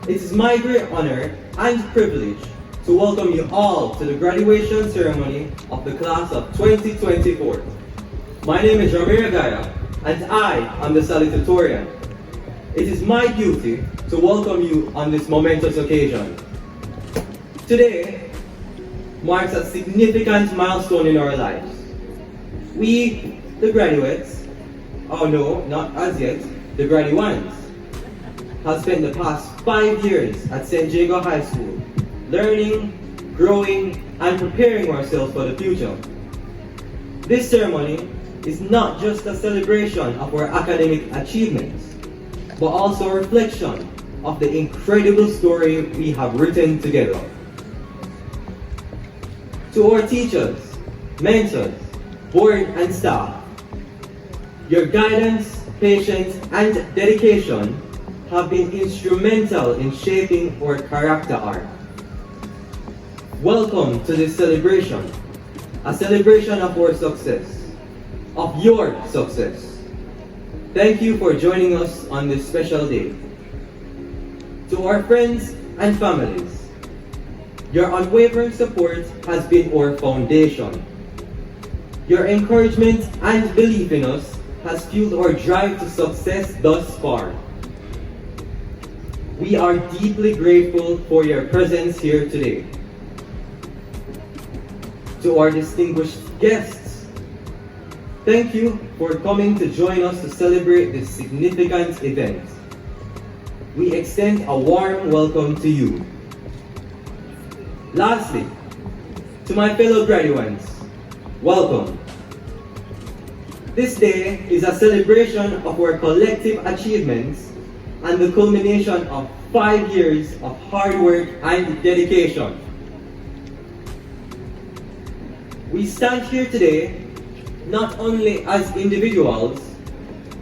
It is my great honor and privilege to welcome you all to the graduation ceremony of the class of 2024. My name is Ramiro Gaya, and I am the Salutatorian. It is my duty to welcome you on this momentous occasion. Today marks a significant milestone in our lives. We, the graduates, oh no, not as yet, the graduands, have spent the past 5 years at St. Jago High School, learning, growing, and preparing ourselves for the future. This ceremony is not just a celebration of our academic achievements, but also a reflection of the incredible story we have written together. To our teachers, mentors, board, and staff, your guidance, patience, and dedication have been instrumental in shaping our character arc. Welcome to this celebration, a celebration of our success, of your success. Thank you for joining us on this special day. To our friends and families, your unwavering support has been our foundation. Your encouragement and belief in us has fueled our drive to success thus far. We are deeply grateful for your presence here today. To our distinguished guests, thank you for coming to join us to celebrate this significant event. We extend a warm welcome to you. Lastly, to my fellow graduates, welcome. This day is a celebration of our collective achievements and the culmination of 5 years of hard work and dedication. We stand here today not only as individuals,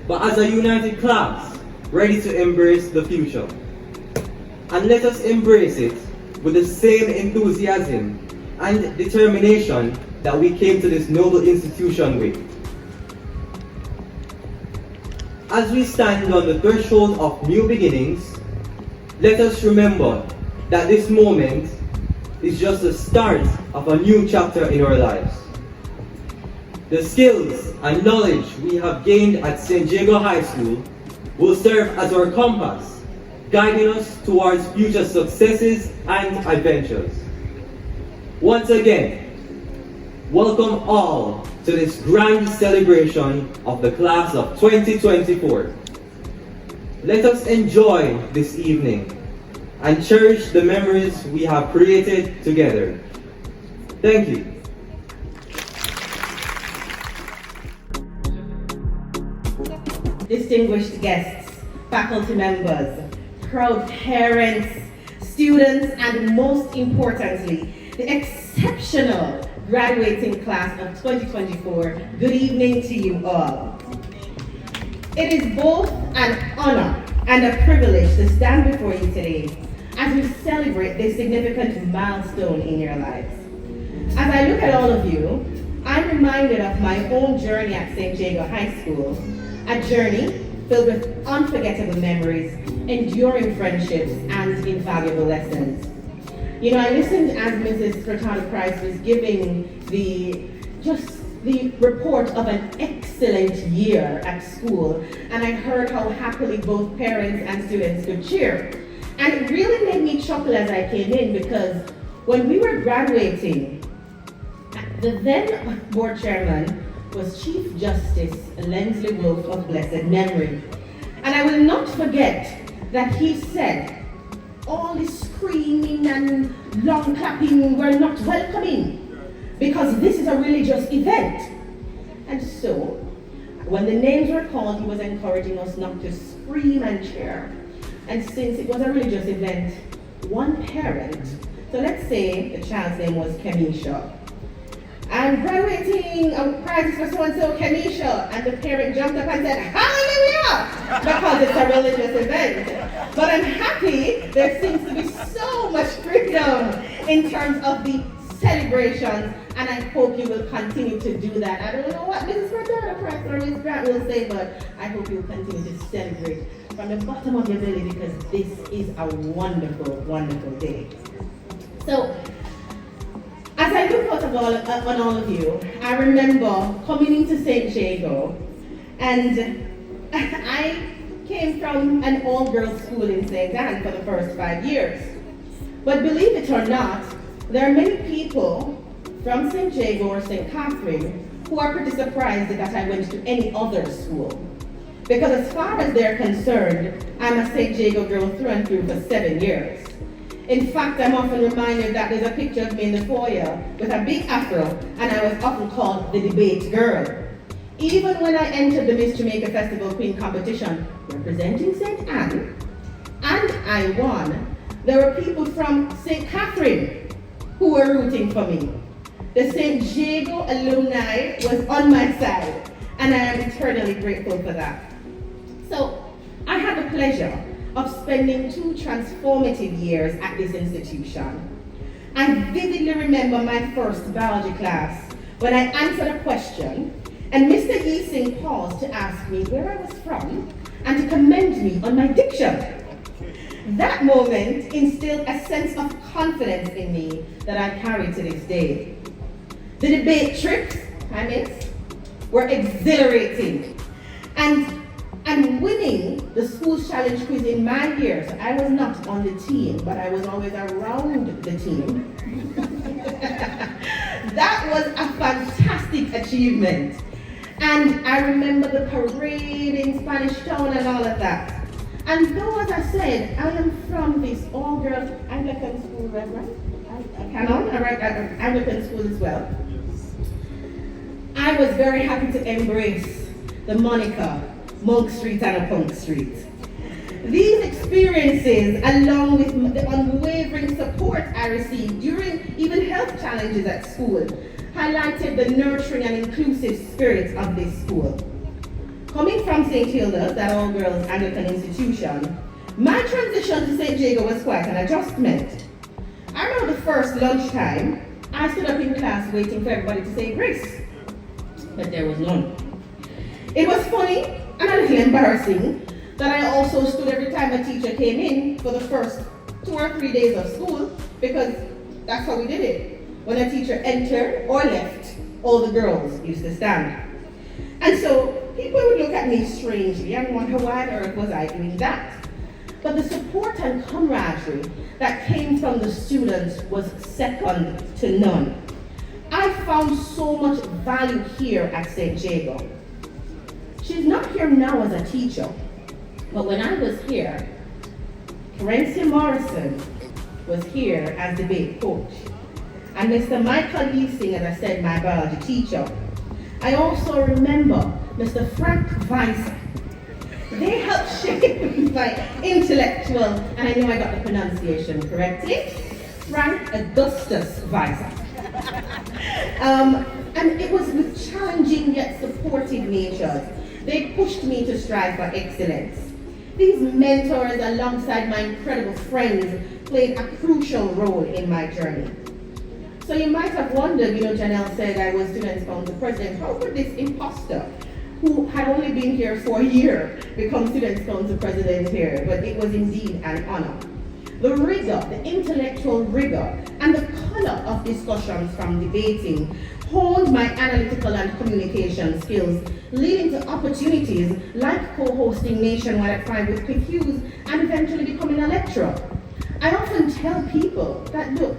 but as a united class, ready to embrace the future. And let us embrace it with the same enthusiasm and determination that we came to this noble institution with. As we stand on the threshold of new beginnings, let us remember that this moment is just the start of a new chapter in our lives. The skills and knowledge we have gained at St. Jago High School will serve as our compass, guiding us towards future successes and adventures. Once again, welcome all to this grand celebration of the class of 2024. Let us enjoy this evening and cherish the memories we have created together. Thank you. Distinguished guests, faculty members, proud parents, students, and most importantly, the exceptional graduating class of 2024, good evening to you all. It is both an honor and a privilege to stand before you today as we celebrate this significant milestone in your lives. As I look at all of you, I'm reminded of my own journey at St. Jago High School, a journey filled with unforgettable memories, enduring friendships, and invaluable lessons. You know, I listened as Mrs. Furtado Price was giving the report of an excellent year at school, and I heard how happily both parents and students could cheer. And it really made me chuckle as I came in, because when we were graduating, the then board chairman was Chief Justice Lensley Wolf of blessed memory. And I will not forget that he said, all the screaming and long clapping were not welcoming, because this is a religious event. And so, when the names were called, he was encouraging us not to scream and cheer. And since it was a religious event, one parent, so let's say the child's name was Kemisha, and graduating prizes for so-and-so Kemisha, and the parent jumped up and said, hallelujah, because it's a religious event. But I'm happy there seems to be so much freedom in terms of the celebrations and I hope you will continue to do that. I don't know what Mrs. Fraternal Press or Ms. Grant will say, but I hope you'll continue to celebrate from the bottom of your belly, because this is a wonderful, wonderful day. So, as I look out on all of you, I remember coming into St. Jago, and I came from an all-girls school in St. Anne for the first 5 years. But believe it or not, there are many people from St. Jago or St. Catherine who are pretty surprised that I went to any other school. Because as far as they're concerned, I'm a St. Jago girl through and through for 7 years. In fact, I'm often reminded that there's a picture of me in the foyer with a big afro, and I was often called the debate girl. Even when I entered the Miss Jamaica Festival Queen competition representing St. Anne, and I won, there were people from St. Catherine who were rooting for me. The St. Jago alumni was on my side, and I am eternally grateful for that. So, I had the pleasure of spending 2 transformative years at this institution. I vividly remember my first biology class when I answered a question, and Mr. Yee paused to ask me where I was from and to commend me on my diction. That moment instilled a sense of confidence in me that I carry to this day. The debate trips, I miss, were exhilarating. And winning the school's challenge quiz in my year, so I was not on the team, but I was always around the team. That was a fantastic achievement. And I remember the parade in Spanish Town and all of that. And though, as I said, I am from this all-girls Anglican school, right? Anglican school as well. I was very happy to embrace the moniker Monk Street and a Punk Street. These experiences, along with the unwavering support I received during even health challenges at school, highlighted the nurturing and inclusive spirit of this school. Coming from St. Hilda's, that all-girls Anglican institution, my transition to St. Jago was quite an adjustment. I remember the first lunchtime, I stood up in class waiting for everybody to say grace, but there was none. It was funny and a little embarrassing that I also stood every time a teacher came in for the first 2 or 3 days of school, because that's how we did it. When a teacher entered or left, all the girls used to stand. And so people would look at me strangely and wonder why on earth was I doing that. But the support and camaraderie that came from the students was second to none. I found so much value here at St. Jago. She's not here now as a teacher, but when I was here, Terencia Morrison was here as debate coach. And Mr. Michael Leasing, as I said, my biology teacher. I also remember Mr. Frank Weiser. They helped shape my intellectual, and I know I got the pronunciation correctly, Frank Augustus Weiser. And it was with challenging yet supportive natures. They pushed me to strive for excellence. These mentors, alongside my incredible friends, played a crucial role in my journey. So you might have wondered, Janelle said I was students' council president. How could this imposter, who had only been here for a year, become students' council president here? But it was indeed an honor. The rigor, the intellectual rigor, and the color of discussions from debating honed my analytical and communication skills, leading to opportunities like co-hosting Nationwide at 5 with Cliff Hughes and eventually becoming a lecturer. I often tell people that, look,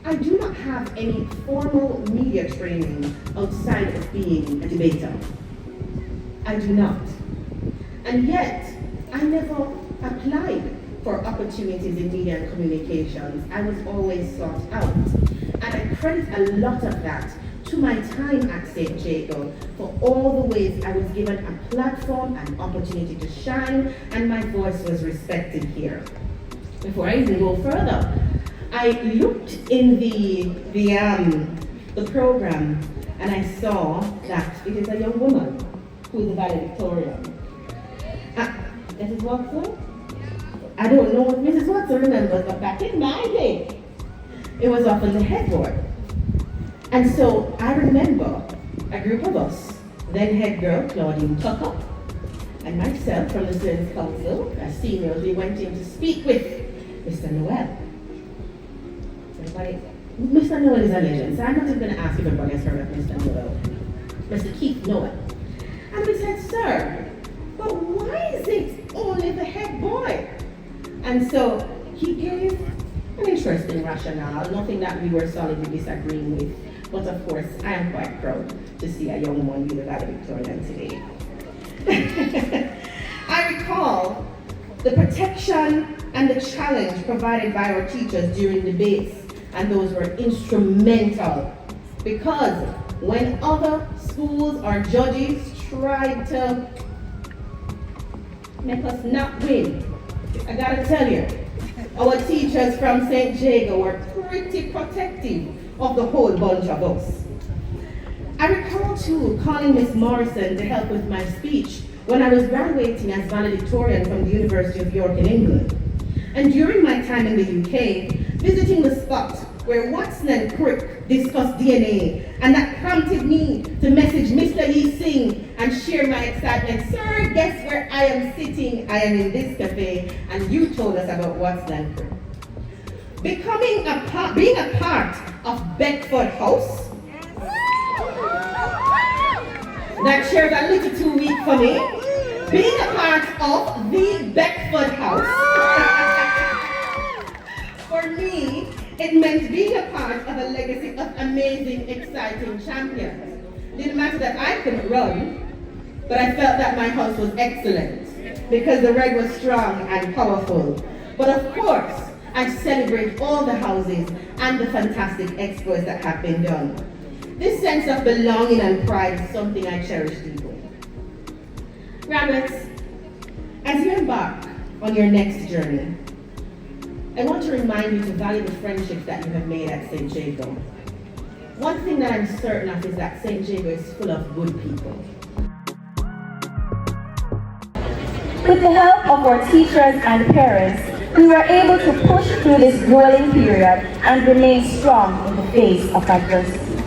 I do not have any formal media training outside of being a debater. I do not. And yet, I never applied for opportunities in media and communications. I was always sought out. And I credit a lot of that to my time at St. Jago for all the ways I was given a platform and opportunity to shine, and my voice was respected here. Before I even go further, I looked in the program and I saw that it is a young woman who is a valedictorian. Mrs. Watson? I don't know if Mrs. Watson remembers, but back in my day, it was often the headboard. And so I remember a group of us, then head girl Claudine Tucker, and myself from the Students' Council, as seniors, we went in to speak with Mr. Noel. Everybody, Mr. Noel is a legend, so I'm not even going to ask if everybody has heard of Mr. Noel. Mr. Keith Noel. And we said, sir, but why is it only the head boy? And so he gave an interesting rationale, nothing that we were solidly disagreeing with. But of course, I am quite proud to see a young one be the valedictorian today. I recall the protection and the challenge provided by our teachers during debates, and those were instrumental, because when other schools or judges tried to make us not win, I gotta tell you, our teachers from St. Jago were pretty protective of the whole bunch of us. I recall too calling Miss Morrison to help with my speech when I was graduating as valedictorian from the University of York in England. And during my time in the UK, visiting the spot where Watson and Crick discussed DNA, and that prompted me to message Mr. Yi Singh and share my excitement. Sir, guess where I am sitting? I am in this cafe, and you told us about Watson and Crick. Being a part of Beckford House, that shares a little too weak for me. Being a part of the Beckford House, for me, it meant being a part of a legacy of amazing, exciting champions. Didn't matter that I couldn't run, but I felt that my house was excellent because the red was strong and powerful. But of course, I celebrate all the houses and the fantastic exploits that have been done. This sense of belonging and pride is something I cherish deeply. Graduates, as you embark on your next journey, I want to remind you to value the friendships that you have made at St. Jago. One thing that I'm certain of is that St. Jago is full of good people. With the help of our teachers and parents, we were able to push through this grueling period and remain strong in the face of adversity.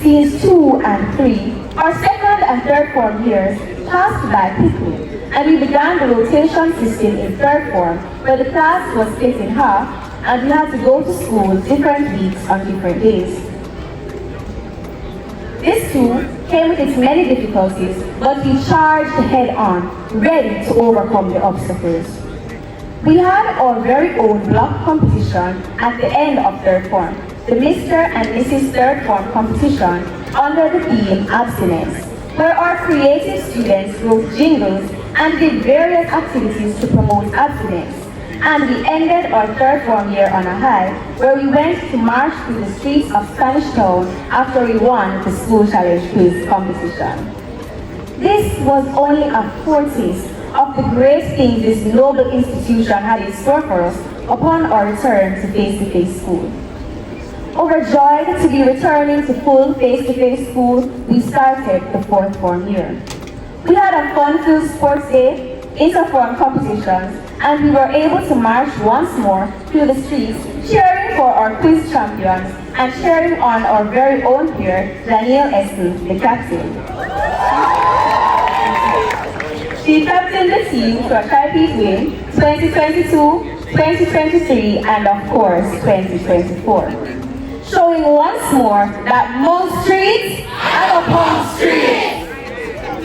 Scenes 2 and 3, our second and third form years passed by quickly, and we began the rotation system in third form, where the class was split in half and we had to go to school different weeks on different days. This too came with its many difficulties, but we charged head on, ready to overcome the obstacles. We had our very own block competition at the end of third form, the Mr. and Mrs. Third Form competition under the theme Abstinence, where our creative students wrote jingles and did various activities to promote abstinence. And we ended our third form year on a high, where we went to march through the streets of Spanish Town after we won the school challenge quiz competition. This was only a foretaste of the great things this noble institution had in store for us upon our return to face-to-face school. Overjoyed to be returning to full face-to-face school, we started the fourth form year. We had a fun-filled sports day, inter-form competitions, and we were able to march once more through the streets, cheering for our quiz champions and cheering on our very own peer, Danielle Eston, the captain. She captained the team to a tri-peat win, 2022, 2023, and of course, 2024. Showing once more that most streets and upon streets.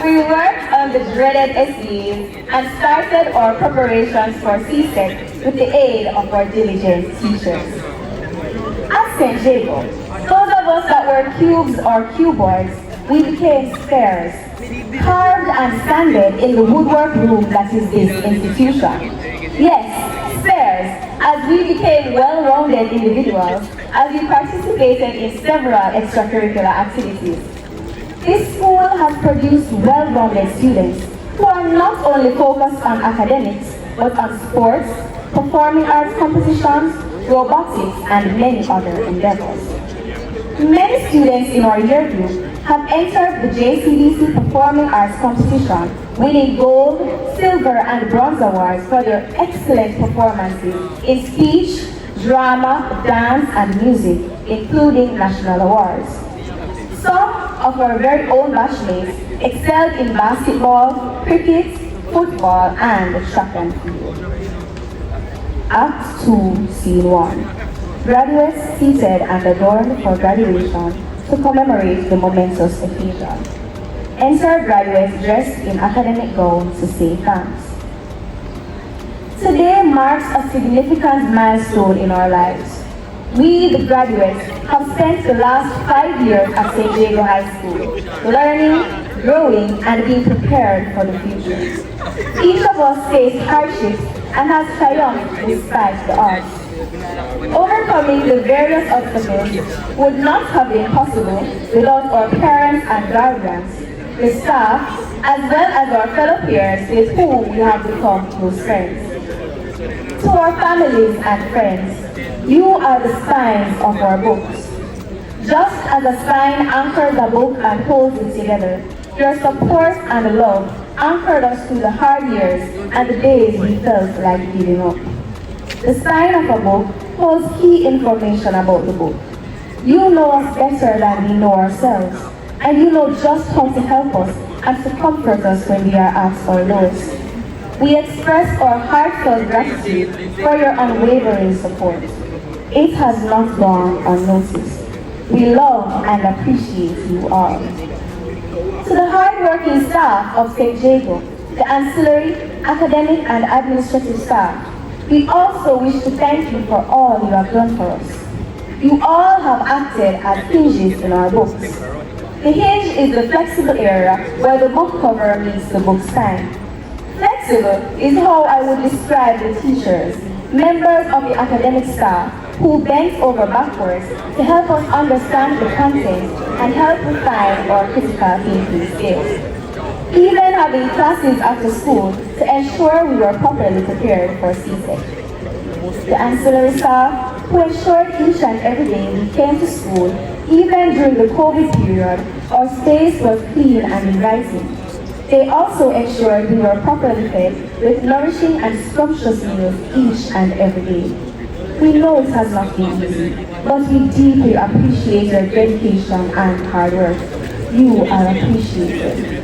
We worked on the dreaded SEs and started our preparations for CSEC with the aid of our diligent teachers. At St. Jago, those of us that were cubes or cuboids, we became spheres, carved and sanded in the woodwork room that is this institution. Yes, spheres, as we became well-rounded individuals as we participated in several extracurricular activities. This school has produced well-rounded students who are not only focused on academics, but on sports, performing arts competitions, robotics, and many other endeavors. Many students in our year group have entered the JCDC Performing Arts Competition, winning gold, silver, and bronze awards for their excellent performances in speech, drama, dance, and music, including national awards. Some of our very own batchmates excelled in basketball, cricket, football, and track and field. Act 2, Scene 1. Graduates seated and adorned for graduation to commemorate the momentous occasion. Enter graduates dressed in academic gowns to say thanks. Today marks a significant milestone in our lives. We, the graduates, have spent the last 5 years at St. Diego High School, learning, growing, and being prepared for the future. Each of us faced hardships and has triumphed despite the odds. Overcoming the various obstacles would not have been possible without our parents and guardians, the staff, as well as our fellow peers with whom we have become close friends. To our families and friends, you are the spines of our books. Just as a spine anchors a book and holds it together, your support and love anchored us through the hard years and the days we felt like giving up. The spine of a book holds key information about the book. You know us better than we know ourselves, and you know just how to help us and to comfort us when we are at our lowest. We express our heartfelt gratitude for your unwavering support. It has not gone unnoticed. We love and appreciate you all. To the hard-working staff of St. Diego, the ancillary, academic, and administrative staff, we also wish to thank you for all you have done for us. You all have acted as hinges in our books. The hinge is the flexible area where the book cover meets the book spine. Flexible is how I would describe the teachers, members of the academic staff, who bent over backwards to help us understand the content and help refine our critical thinking skills. Even having classes after school to ensure we were properly prepared for CSEC. The ancillary staff, who ensured each and every day we came to school, even during the COVID period, our space was clean and inviting. They also ensured we were properly fed with nourishing and scrumptious meals each and every day. We know it has not been easy, but we deeply appreciate your dedication and hard work. You are appreciated.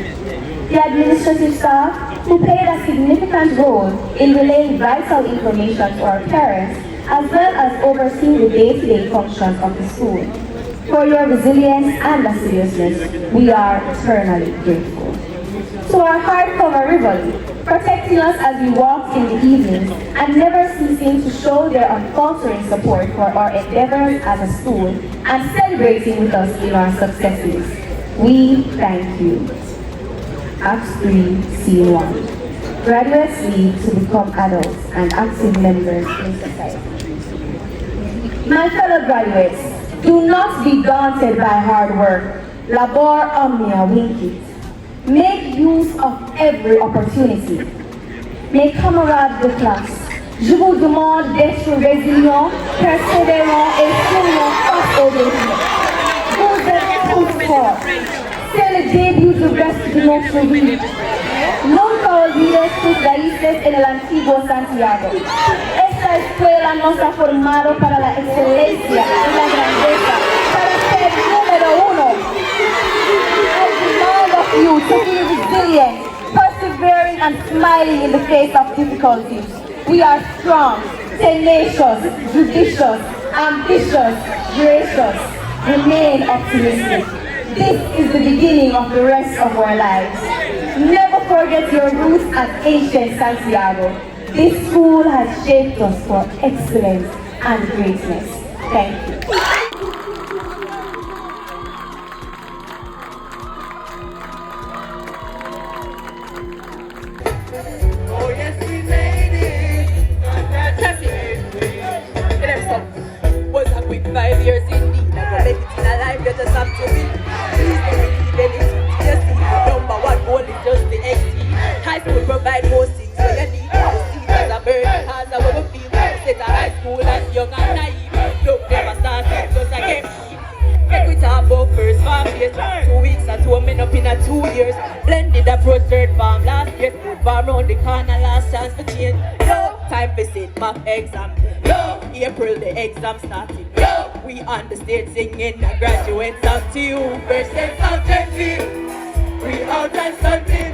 The administrative staff, who played a significant role in relaying vital information to our parents, as well as overseeing the day-to-day functions of the school. For your resilience and seriousness, we are eternally grateful. To our hardcover Rivoli, protecting us as we walked in the evenings and never ceasing to show their unfaltering support for our endeavors as a school and celebrating with us in our successes. We thank you. Act 3, Scene 1. Graduates leave to become adults and active members in society. My fellow graduates, do not be daunted by hard work. Labor omnia vincit. Make use of every opportunity. Mes camarades de classe, je vous demande d'être résilients, persévérants et souriants face aux défis. Vous êtes tous forts. C'est le début du reste de notre vie. Nunca olvides tus raíces en el antiguo Santiago. Esta escuela nos ha formado para la excelencia y la grandeza, para ser número uno. You to be resilient, persevering and smiling in the face of difficulties. We are strong, tenacious, judicious, ambitious, gracious. Remain optimistic. This is the beginning of the rest of our lives. Never forget your roots at ancient Santiago. This school has shaped us for excellence and greatness. Thank you. coming up in a 2 years. Blended approach third farm last year. Farm round the corner last chance for change. Yo, time for sit mock exam. Yo, April the exam starting. Yo, we on the stage singing the graduate song to you. First and we out and stunting.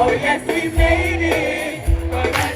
Oh yes, we made it.